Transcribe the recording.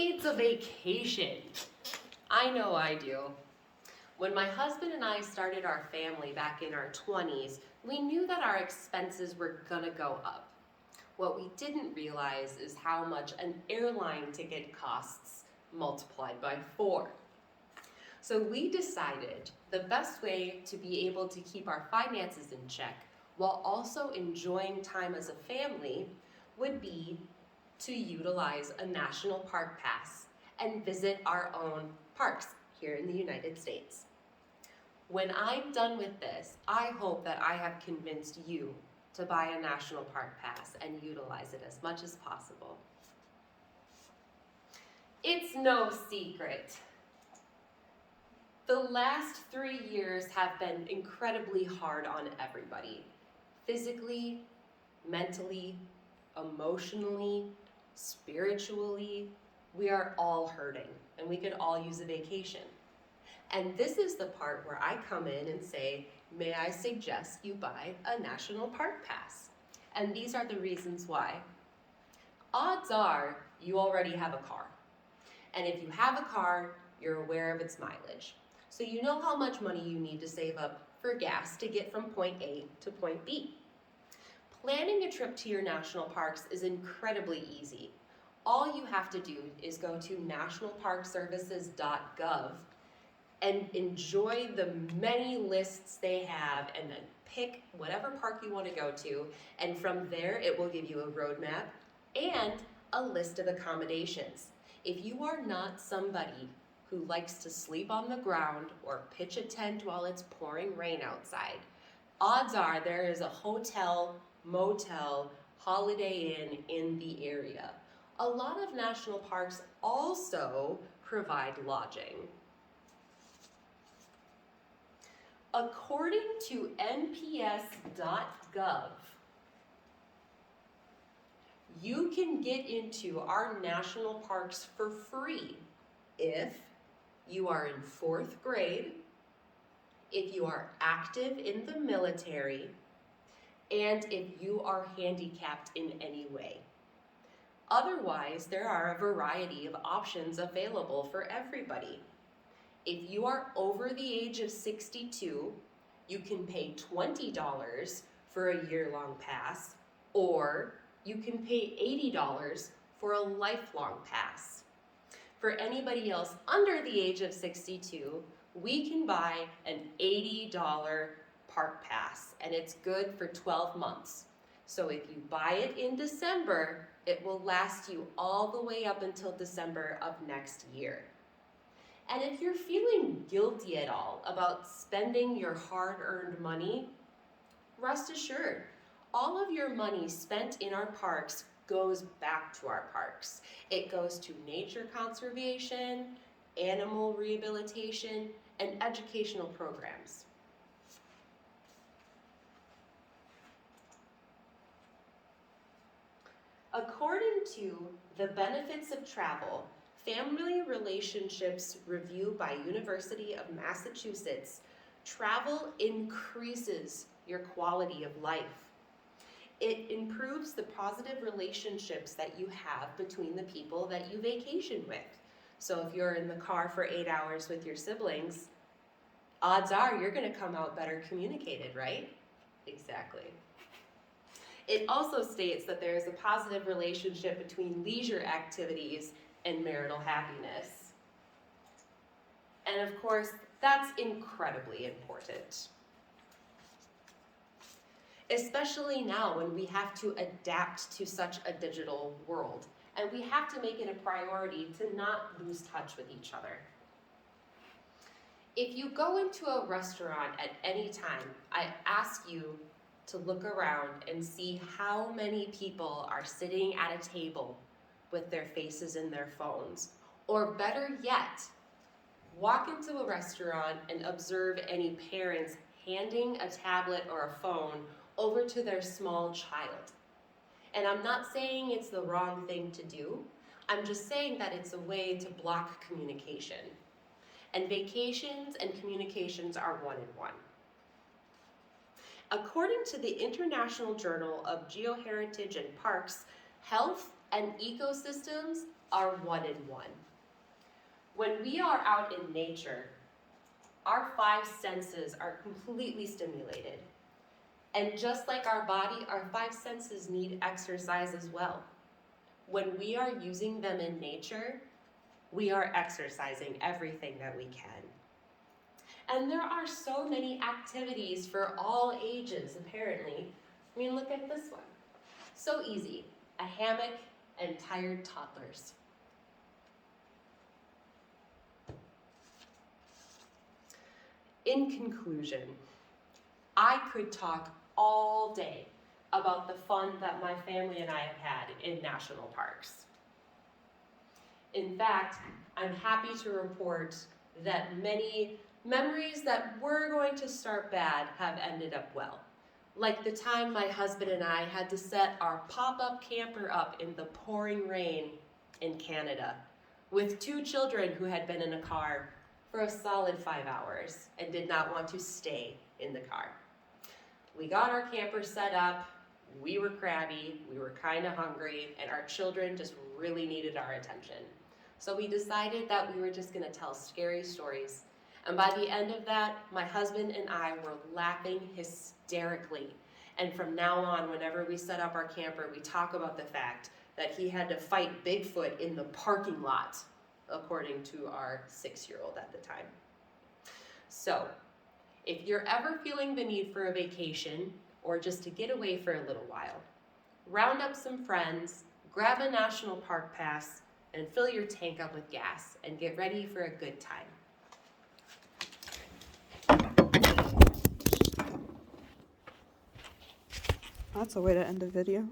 needs a vacation? I know I do. When my husband and I started our family back in our 20s, we knew that our expenses were gonna go up. What we didn't realize is how much an airline ticket costs multiplied by 4. So we decided the best way to be able to keep our finances in check while also enjoying time as a family would be to utilize a national park pass and visit our own parks here in the United States. When I'm done with this, I hope that I have convinced you to buy a national park pass and utilize it as much as possible. It's no secret. The last 3 years have been incredibly hard on everybody. Physically, mentally, emotionally, spiritually, we are all hurting and we could all use a vacation. And this is the part where I come in and say, may I suggest you buy a national park pass? And these are the reasons why. Odds are you already have a car. And if you have a car, you're aware of its mileage. So you know how much money you need to save up for gas to get from point A to point B. Planning a trip to your national parks is incredibly easy. All you have to do is go to nationalparkservices.gov and enjoy the many lists they have and then pick whatever park you want to go to, and from there it will give you a roadmap and a list of accommodations. If you are not somebody who likes to sleep on the ground or pitch a tent while it's pouring rain outside, odds are there is a hotel, motel, Holiday Inn in the area. A lot of national parks also provide lodging. According to nps.gov, you can get into our national parks for free if you are in 4th grade, if you are active in the military, and if you are handicapped in any way. Otherwise, there are a variety of options available for everybody. If you are over the age of 62, you can pay $20 for a year-long pass, or you can pay $80 for a lifelong pass. For anybody else under the age of 62, we can buy an $80 park pass, and it's good for 12 months. So if you buy it in December, it will last you all the way up until December of next year. And if you're feeling guilty at all about spending your hard-earned money, rest assured, all of your money spent in our parks goes back to our parks. It goes to nature conservation, animal rehabilitation, and educational programs. According to the Benefits of Travel, Family Relationships Review by University of Massachusetts, travel increases your quality of life. It improves the positive relationships that you have between the people that you vacation with. So if you're in the car for 8 hours with your siblings, odds are you're going to come out better communicated, right? Exactly. It also states that there is a positive relationship between leisure activities and marital happiness. And of course, that's incredibly important. Especially now when we have to adapt to such a digital world, and we have to make it a priority to not lose touch with each other. If you go into a restaurant at any time, I ask you to look around and see how many people are sitting at a table with their faces in their phones. Or better yet, walk into a restaurant and observe any parents handing a tablet or a phone over to their small child. And I'm not saying it's the wrong thing to do. I'm just saying that it's a way to block communication. And vacations and communications are one in one. According to the International Journal of Geoheritage and Parks, health, and ecosystems are one in one. When we are out in nature, our 5 senses are completely stimulated. And just like our body, our 5 senses need exercise as well. When we are using them in nature, we are exercising everything that we can. And there are so many activities for all ages, apparently. I mean, look at this one. So easy, a hammock and tired toddlers. In conclusion, I could talk all day about the fun that my family and I have had in national parks. In fact, I'm happy to report that many memories that were going to start bad have ended up well. Like the time my husband and I had to set our pop-up camper up in the pouring rain in Canada with 2 children who had been in a car for a solid 5 hours and did not want to stay in the car. We got our camper set up, we were crabby, we were kind of hungry, and our children just really needed our attention. So we decided that we were just gonna tell scary stories. And by the end of that, my husband and I were laughing hysterically. And from now on, whenever we set up our camper, we talk about the fact that he had to fight Bigfoot in the parking lot, according to our 6-year-old at the time. So, if you're ever feeling the need for a vacation, or just to get away for a little while, round up some friends, grab a national park pass, and fill your tank up with gas, and get ready for a good time. That's a way to end a video.